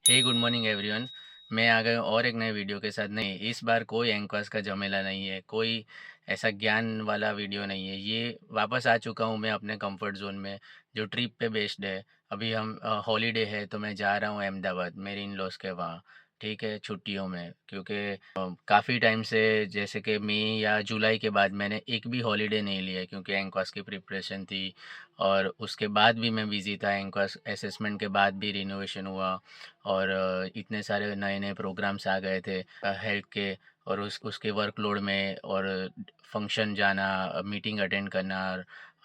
हे good morning everyone. मैं आ गया हूँ और एक नए वीडियो के साथ। नहीं, इस बार कोई एंकर्स का झमेला नहीं है, कोई ऐसा ज्ञान वाला वीडियो नहीं है। ये वापस आ चुका हूँ मैं अपने कंफर्ट जोन में, जो ट्रिप पे बेस्ड है। अभी हम हॉलीडे है तो मैं जा रहा हूँ अहमदाबाद मेरे इन लॉज के वहाँ। ठीक है, छुट्टियों में, क्योंकि काफ़ी टाइम से, जैसे कि मई या जुलाई के बाद मैंने एक भी हॉलीडे नहीं लिया, क्योंकि एंकर्स की प्रिपरेशन थी। और उसके बाद भी मैं बिज़ी था, एंकर्स असेसमेंट के बाद भी रिनोवेशन हुआ। और इतने सारे नए-नए प्रोग्राम्स आ गए थे हेल्थ के। और उसके वर्कलोड में, और फंक्शन जाना, मीटिंग अटेंड करना,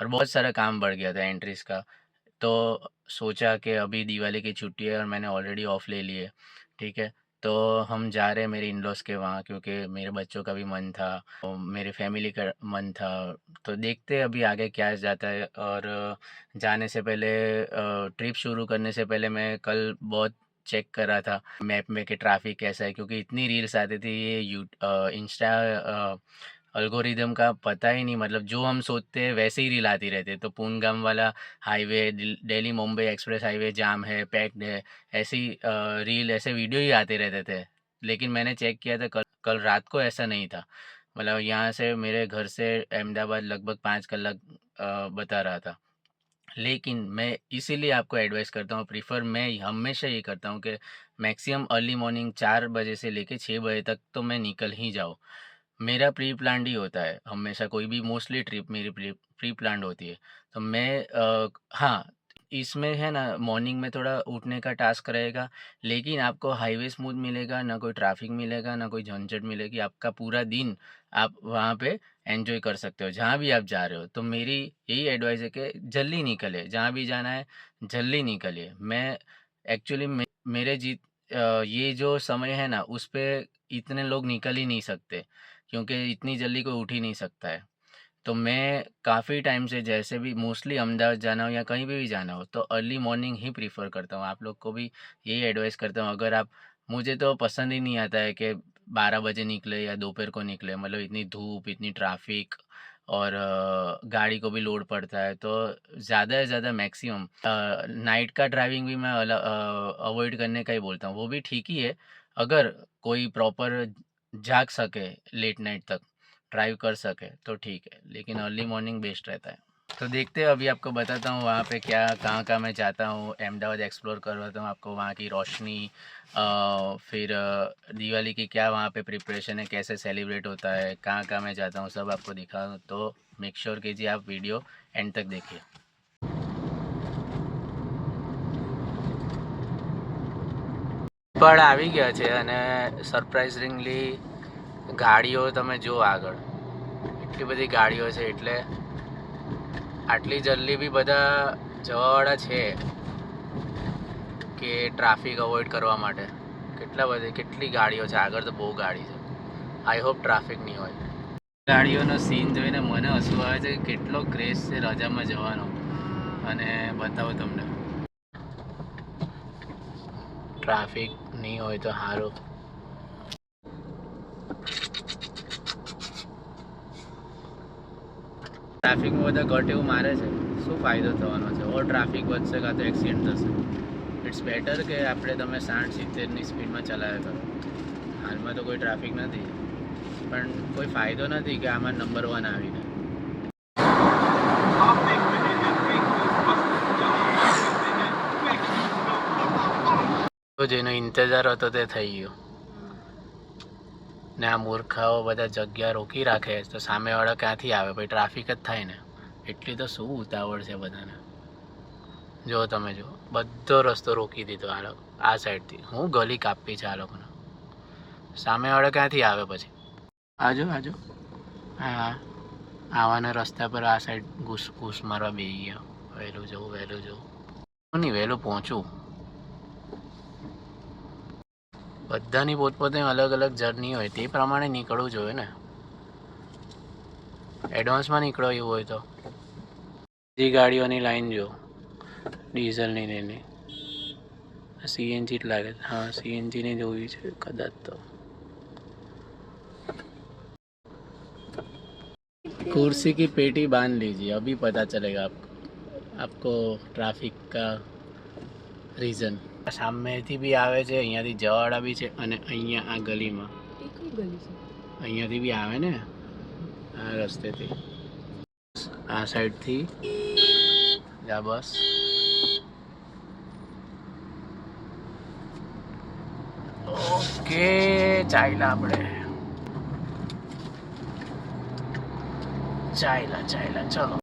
और बहुत सारा काम बढ़ गया था एंट्रीज़ का। तो सोचा कि अभी दिवाली की छुट्टी है और मैंने ऑलरेडी ऑफ ले ली है। ठीक है, तो हम जा रहे हैं मेरे इन-लॉज़ के वहाँ, क्योंकि मेरे बच्चों का भी मन था और मेरे फैमिली का मन था। तो देखते हैं अभी आगे क्या जाता है। और जाने से पहले, ट्रिप शुरू करने से पहले मैं कल बहुत चेक कर रहा था मैप में कि ट्रैफ़िक कैसा है, क्योंकि इतनी रील्स आती थी ये इंस्टा एल्गोरिदम का पता ही नहीं, मतलब जो हम सोचते हैं वैसे ही रील आती रहती है। तो पूनगाम वाला highway, Delhi Mumbai express highway jam है, पैक्ड है, ऐसी रील, ऐसे वीडियो ही आते रहते थे। लेकिन मैंने चेक किया था कल कल रात को ऐसा नहीं था। मतलब यहाँ से, मेरे घर से अहमदाबाद लगभग 5 कलाक बता रहा था। लेकिन मैं इसीलिए आपको एडवाइस करता हूँ, प्रीफर मैं हमेशा ये करता हूँ कि मैक्सिमम अर्ली मॉर्निंग 4 बजे से लेके 6 बजे तक तो मैं निकल ही जाऊँ। मेरा प्री प्लान्ड ही होता है हमेशा, कोई भी मोस्टली ट्रिप मेरी प्री प्री प्लान्ड होती है। तो मैं हाँ, इसमें है ना, मॉर्निंग में थोड़ा उठने का टास्क रहेगा, लेकिन आपको हाईवे स्मूथ मिलेगा, ना कोई ट्रैफिक मिलेगा, ना कोई झंझट मिलेगी। आपका पूरा दिन आप वहाँ पे एन्जॉय कर सकते हो, जहाँ भी आप जा रहे हो। तो मेरी यही एडवाइस है कि जल्दी निकलें, जहाँ भी जाना है जल्दी निकलिए। मैं एक्चुअली मेरे ये जो समय है ना, उस पे इतने लोग निकल ही नहीं सकते, क्योंकि इतनी जल्दी कोई उठ ही नहीं सकता है। तो मैं काफ़ी टाइम से, जैसे भी मोस्टली अहमदाबाद जाना हो या कहीं पे भी जाना हो, तो अर्ली मॉर्निंग ही प्रेफ़र करता हूँ। आप लोग को भी यही एडवाइस करता हूँ। अगर आप, मुझे तो पसंद ही नहीं आता है कि 12 बजे निकले या दोपहर को निकले, मतलब इतनी धूप, इतनी ट्रैफ़िक, और गाड़ी को भी लोड पड़ता है। तो ज़्यादा से ज़्यादा मैक्सिमम नाइट का ड्राइविंग भी मैं अवॉइड करने का ही बोलता हूँ। वो भी ठीक ही है, अगर कोई प्रॉपर जाग सके, लेट नाइट तक ड्राइव कर सके तो ठीक है, लेकिन अर्ली मॉर्निंग बेस्ट रहता है। तो देखते हैं, अभी आपको बताता हूँ वहाँ पे क्या, कहाँ-कहाँ मैं जाता हूँ। अहमदाबाद एक्सप्लोर करवाता हूँ आपको, वहाँ की रोशनी, फिर दिवाली की क्या वहाँ पे प्रिपरेशन है, कैसे सेलिब्रेट होता है, कहाँ-कहाँ मैं जाता हूँ, सब आपको दिखाऊँ। तो मेक श्योर कीजिए आप वीडियो एंड तक देखिए। પણ આવી ગયા છે, અને સરપ્રાઇઝિંગલી ગાડીઓ તમે જુઓ આગળ, એટલી બધી ગાડીઓ છે, એટલે આટલી જલ્દી બી બધા જવાવાળા છે કે ટ્રાફિક અવોઇડ કરવા માટે. કેટલી ગાડીઓ છે આગળ, તો બહુ ગાડી છે. આઈ હોપ ટ્રાફિક નહીં હોય. ગાડીઓનો સીન જોઈને મને હસવું આવે છે કે કેટલો ક્રેઝ છે રજામાં જવાનો. અને બતાવો તમને, ટ્રાફિક નહીં હોય તો સારું. ટ્રાફિકમાં બધા ઘટ એવું મારે છે, શું ફાયદો થવાનો છે? ઓર ટ્રાફિક વધશે, કાં તો એક્સિડન્ટ થશે. ઇટ્સ બેટર કે આપણે, તમે 60-70ની સ્પીડમાં ચલાવ્યા કરો. હાલમાં તો કોઈ ટ્રાફિક નથી, પણ કોઈ ફાયદો નથી કે આમાં નંબર 1 આવીને. તો જેનો ઇંતજાર હતો તે થઈ ગયો, ને આ મૂર્ખાઓ બધા જગ્યા રોકી રાખે તો સામેવાળા ક્યાંથી આવે? ભાઈ ટ્રાફિક જ થાય ને. એટલી તો શું ઉતાવળ છે બધાને. જો તમે જો, બધો રસ્તો રોકી દીધો આ સાઈડથી. હું ગલી કાપી છે આ લોકોને. સામેવાળા ક્યાંથી આવે પછી? આજો આજો, હા, આવાના રસ્તા પર આ સાઈડ ઘૂસ મારવા બેસી ગયા. વહેલું જવું. હું નહીં વહેલું પહોંચું. બધાની પોતપોતાની અલગ અલગ જર્ની હોય, તે પ્રમાણે નીકળવું જોઈએ ને. એડવાન્સમાં નીકળો એવું હોય તો. બધી ગાડીઓની લાઈન જો, ડીઝલની ને એની. સીએનજી જ લાગે છે. હા, સીએનજીની જોવી છે કદાચ તો. कुर्सी की पेटी बांध लीजिए, अभी पता चलेगा आपको ट्रैफिक का रीज़न. સામેથી બી આવે છે, અહીંયાથી જવાવાળા બી છે અને અહીંયા આ ગલીમાં અહીંયાથી બી આવે ને આ રસ્તેથી, આ સાઈડથી જા બસ. ઓકે ચાલ્યા આપણે, ચાલ્યા ચલો.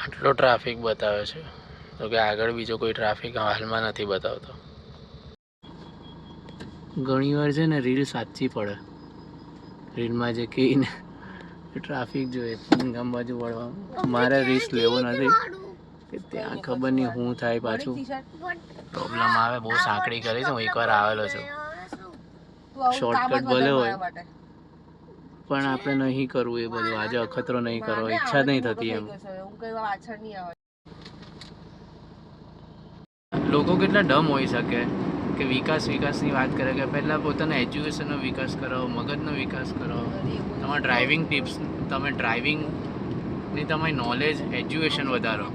આટલો ટ્રાફિક બતાવે છે તો કે આગળ બીજો કોઈ ટ્રાફિક હાલમાં નથી બતાવતો. ઘણી વાર છે ને રીલ સાચી પડે, રીલમાં જે કહીને ટ્રાફિક જોઈએ ગામ બાજુ વળવા. મારે રિસ્ક લેવો નથી કે ત્યાં ખબર નહીં શું થાય, પાછું પ્રોબ્લેમ આવે. બહુ સાંકડી કરી છે, હું એકવાર આવેલો છું. શોર્ટકટ ભલે હોય પણ આપણે નહીં કરવું એ બધું. આજે અખતરો નહીં કરવો, ઈચ્છા નહીં થતી એમ. લોકો કેટલા ડમ હોઈ શકે કે વિકાસની વાત કરે કે પહેલાં પોતાના એજ્યુકેશનનો વિકાસ કરો, મગજનો વિકાસ કરો, તમારા ડ્રાઇવિંગ ટિપ્સ, તમે ડ્રાઇવિંગની તમારી નોલેજ, એજ્યુકેશન વધારો.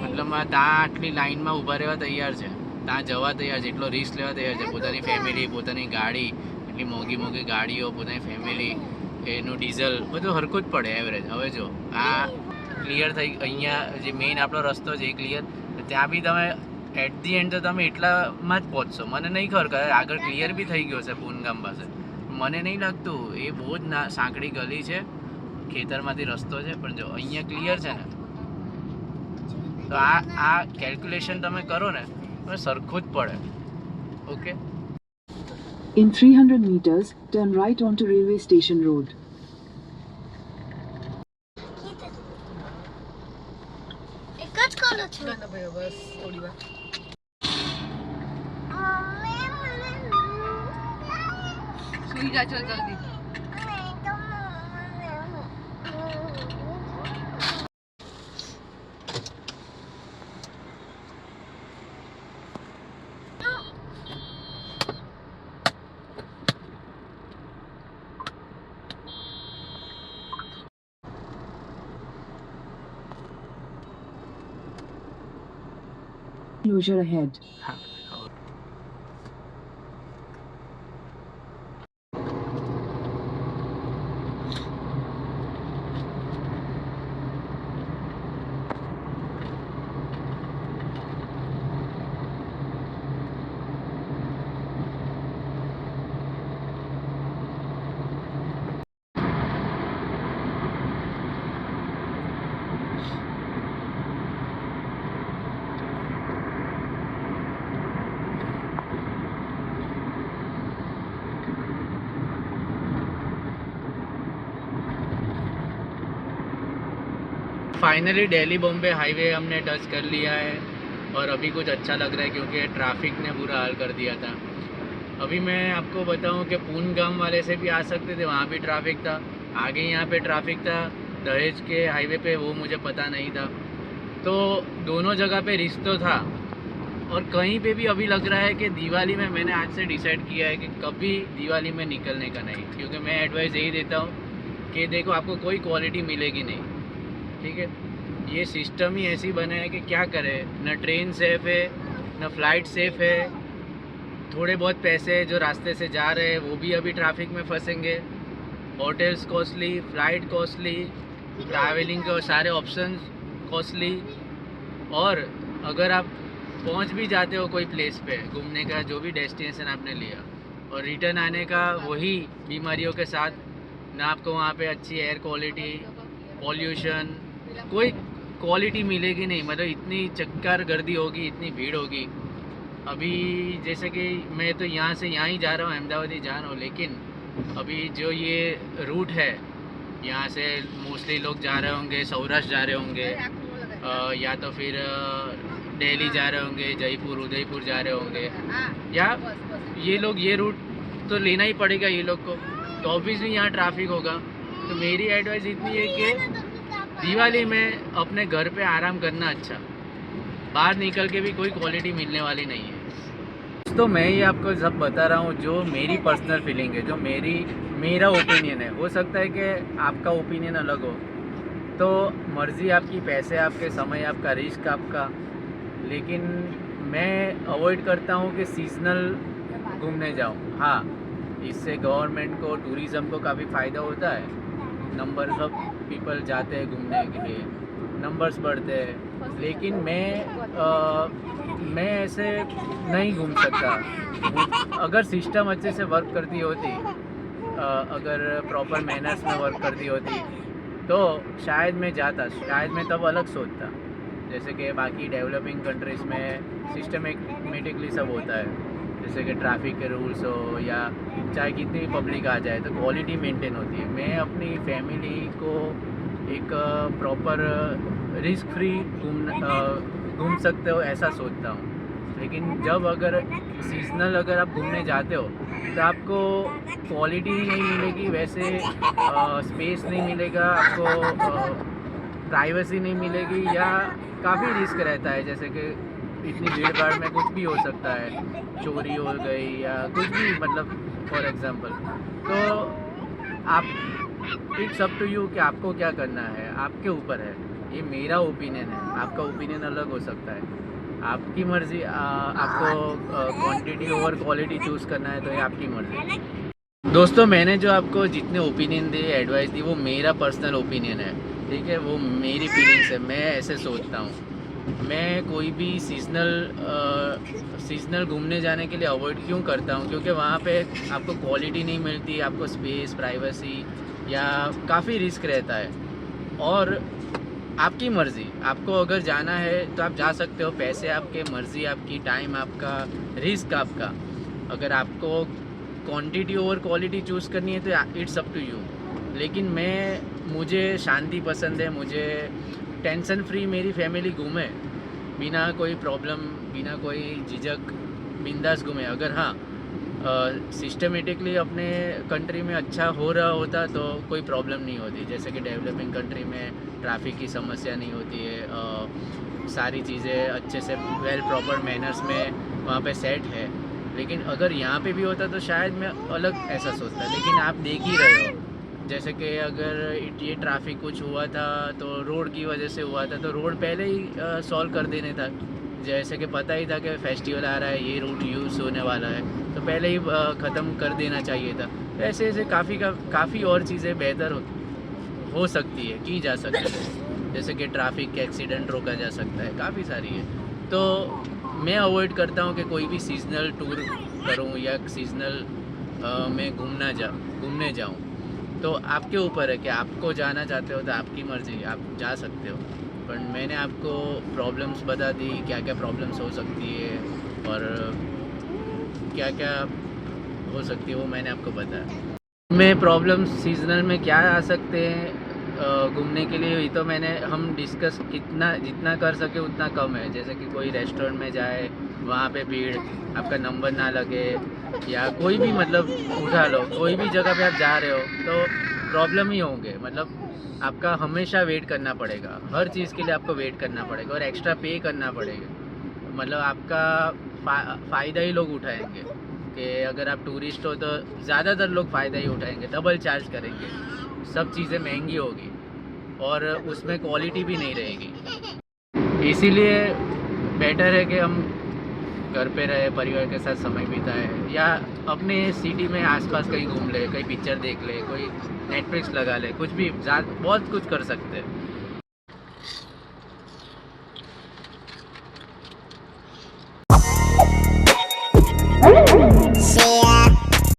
મતલબ ત્યાં આટલી લાઇનમાં ઊભા રહેવા તૈયાર છે, ત્યાં જવા તૈયાર છે, એટલો રિસ્ક લેવા તૈયાર છે. પોતાની ફેમિલી, પોતાની ગાડી, એટલી મોંઘી ગાડીઓ, પોતાની ફેમિલી, એનું ડીઝલ બધું હરખું જ પડે એવરેજ. હવે જો આ ક્લિયર થઈ, અહીંયા જે મેઇન આપણો રસ્તો છે એ ક્લિયર, ત્યાં બી તમે એટ ધી એન્ડ તો તમે એટલામાં જ પહોંચશો. મને નહીં ખબર કે આગળ ક્લિયર બી થઈ ગયો છે પૂનગામ પાસે, મને નહીં લાગતું. એ બહુ જ સાંકડી ગલી છે, ખેતરમાંથી રસ્તો છે, પણ જો અહીંયા ક્લિયર છે ને તો આ કેલ્ક્યુલેશન તમે કરો ને તો સરખું જ પડે. Okay. In 300 meters, turn right onto Railway Station Road. એક જ કોલો છે ના ભાઈ, બસ થોડી વાર. સુઈ જા ચલ જલ્દી. Closure ahead. હા. फाइनली दिल्ली बॉम्बे हाईवे हमने टच कर लिया है और अभी कुछ अच्छा लग रहा है क्योंकि ट्रैफिक ने बुरा हाल कर दिया था. अभी मैं आपको बताऊं कि पूनगाम वाले से भी आ सकते थे, वहाँ भी ट्रैफिक था. आगे यहाँ पे ट्रैफिक था दहेज के हाईवे पे, वो मुझे पता नहीं था. तो दोनों जगह पे रिस्क तो था. और कहीं पे भी अभी लग रहा है कि दिवाली में, मैंने आज से डिसाइड किया है कि कभी दिवाली में निकलने का नहीं. क्योंकि मैं एडवाइस यही देता हूँ कि देखो आपको कोई क्वालिटी मिलेगी नहीं, ठीक है. ये सिस्टम ही ऐसी बना है कि क्या करें, न ट्रेन सेफ़ है न फ्लाइट सेफ़ है. थोड़े बहुत पैसे जो रास्ते से जा रहे हैं वो भी अभी ट्रैफिक में फंसेंगे. Hotels costly, flight costly, travelling के सारे ऑप्शंस कॉस्टली. और अगर आप पहुंच भी जाते हो कोई प्लेस पे घूमने का, जो भी डेस्टिनेशन आपने लिया, और रिटर्न आने का वही बीमारियों के साथ, ना आपको वहाँ पे अच्छी एयर क्वालिटी, पॉल्यूशन, कोई क्वालिटी मिलेगी नहीं. मतलब इतनी चक्कर गर्दी होगी, इतनी भीड़ होगी. अभी जैसे कि मैं तो यहाँ से यहाँ ही जा रहा हूँ, अहमदाबाद ही जा रहा हूँ, लेकिन अभी जो ये रूट है, यहाँ से मोस्टली लोग जा रहे होंगे, सौराष्ट्र जा रहे होंगे, या तो फिर दिल्ली जा रहे होंगे, जयपुर, उदयपुर जा रहे होंगे, या ये लोग ये रूट तो लेना ही पड़ेगा ये लोग को. तो ऑब्वियसली यहाँ ट्रैफिक होगा. तो मेरी एडवाइस इतनी है कि दिवाली में अपने घर पे आराम करना अच्छा. बाहर निकल के भी कोई क्वालिटी मिलने वाली नहीं है. तो मैं ये आपको सब बता रहा हूँ जो मेरी पर्सनल फीलिंग है, जो मेरा ओपिनियन है. हो सकता है कि आपका ओपिनियन अलग हो, तो मर्ज़ी आपकी, पैसे आपके, समय आपका, रिस्क आपका। लेकिन मैं अवॉइड करता हूँ कि सीज़नल घूमने जाऊँ। हाँ, इससे गवर्नमेंट को, टूरिज़्म को काफ़ी फ़ायदा होता है। नंबर्स ऑफ पीपल जाते हैं घूमने के लिए, नंबर्स बढ़ते हैं। लेकिन मैं ऐसे नहीं घूम सकता। अगर सिस्टम अच्छे से वर्क करती होती, अगर प्रॉपर मैनर्स में वर्क करती होती, तो शायद मैं जाता, शायद मैं तब अलग सोचता। जैसे कि बाकी डेवलपिंग कंट्रीज़ में सिस्टमेटिकली सब होता है, जैसे कि ट्रैफिक के रूल्स हो या चाहे कितनी भी पब्लिक आ जाए तो क्वालिटी मेंटेन होती है। मैं अपनी फैमिली को एक प्रॉपर रिस्क फ्री घूम सकते हो ऐसा सोचता हूँ। लेकिन जब अगर सीज़नल अगर आप घूमने जाते हो तो आपको क्वालिटी नहीं मिलेगी, वैसे स्पेस नहीं मिलेगा आपको, प्राइवेसी नहीं मिलेगी, या काफ़ी रिस्क रहता है। जैसे कि इतनी भीड़ भाड़ में कुछ भी हो सकता है, चोरी हो गई या कुछ भी, मतलब फॉर एग्ज़ाम्पल। तो आप, इट्स अप टू यू कि आपको क्या करना है, आपके ऊपर है। ये मेरा ओपिनियन है, आपका ओपिनियन अलग हो सकता है, आपकी मर्ज़ी। आपको क्वांटिटी ओवर क्वालिटी चूज़ करना है तो ये आपकी मर्ज़ी। दोस्तों, मैंने जो आपको जितने ओपिनियन दिए, एडवाइस दी, वो मेरा पर्सनल ओपिनियन है, ठीक है? वो मेरी फीलिंग्स है, मैं ऐसे सोचता हूँ। मैं कोई भी सीज़नल घूमने जाने के लिए अवॉइड क्यों करता हूँ? क्योंकि वहाँ पे आपको क्वालिटी नहीं मिलती, आपको स्पेस, प्राइवेसी या काफ़ी रिस्क रहता है। और आपकी मर्ज़ी, आपको अगर जाना है तो आप जा सकते हो, पैसे आपके, मर्ज़ी आपकी, टाइम आपका, रिस्क आपका। अगर आपको क्वांटिटी ओवर क्वालिटी चूज़ करनी है तो इट्स अप टू यू। लेकिन मुझे शांति पसंद है, मुझे टेंशन फ्री मेरी फैमिली घूमे, बिना कोई प्रॉब्लम, बिना कोई झिझक, बिंदास घूमे। अगर हाँ, सिस्टमेटिकली अपने कंट्री में अच्छा हो रहा होता तो कोई प्रॉब्लम नहीं होती। जैसे कि डेवलपिंग कंट्री में ट्रैफिक की समस्या नहीं होती है, सारी चीज़ें अच्छे से वेल प्रॉपर मैनर्स में वहाँ पे सेट है। लेकिन अगर यहाँ पे भी होता तो शायद मैं अलग ऐसा सोचता। लेकिन आप देख ही रहे हो, जैसे कि अगर ये ट्रैफिक कुछ हुआ था तो रोड की वजह से हुआ था, तो रोड पहले ही सॉल्व कर देने था। जैसे कि पता ही था कि फेस्टिवल आ रहा है, ये रूट यूज़ होने वाला है, तो पहले ही ख़त्म कर देना चाहिए था। तो ऐसे काफ़ी और चीज़ें बेहतर हो सकती है, की जा सकती है। जैसे कि ट्रैफिक के एक्सीडेंट रोका जा सकता है, काफ़ी सारी है। तो मैं अवॉइड करता हूँ कि कोई भी सीज़नल टूर करूँ या सीज़नल में घूमने जाऊँ। तो आपके ऊपर है कि आपको जाना चाहते हो तो आपकी मर्ज़ी, आप जा सकते हो। पर मैंने आपको प्रॉब्लम्स बता दी, क्या-क्या प्रॉब्लम्स हो सकती है और क्या-क्या हो सकती है, वो मैंने आपको बताया। में प्रॉब्लम्स सीज़नल में क्या आ सकते हैं घूमने के लिए, ये तो हम डिस्कस जितना कर सके उतना कम है। जैसे कि कोई रेस्टोरेंट में जाए, वहाँ पे भीड़, आपका नंबर ना लगे, या कोई भी, मतलब उठा लो, कोई भी जगह पे आप जा रहे हो तो प्रॉब्लम ही होंगे। मतलब आपका हमेशा वेट करना पड़ेगा, हर चीज़ के लिए आपको वेट करना पड़ेगा और एक्स्ट्रा पे करना पड़ेगा। मतलब आपका फ़ायदा ही लोग उठाएंगे कि अगर आप टूरिस्ट हो तो ज़्यादातर लोग फ़ायदा ही उठाएंगे, डबल चार्ज करेंगे, सब चीज़ें महंगी होगी और उसमें क्वालिटी भी नहीं रहेगी। इसीलिए बेटर है कि हम घर पे रहे, परिवार के साथ समय बिताए, या अपने सिटी में आसपास कहीं घूम ले, कहीं पिक्चर देख ले, कोई नेटफ्लिक्स लगा ले, कुछ भी, बहुत कुछ कर सकते हैं।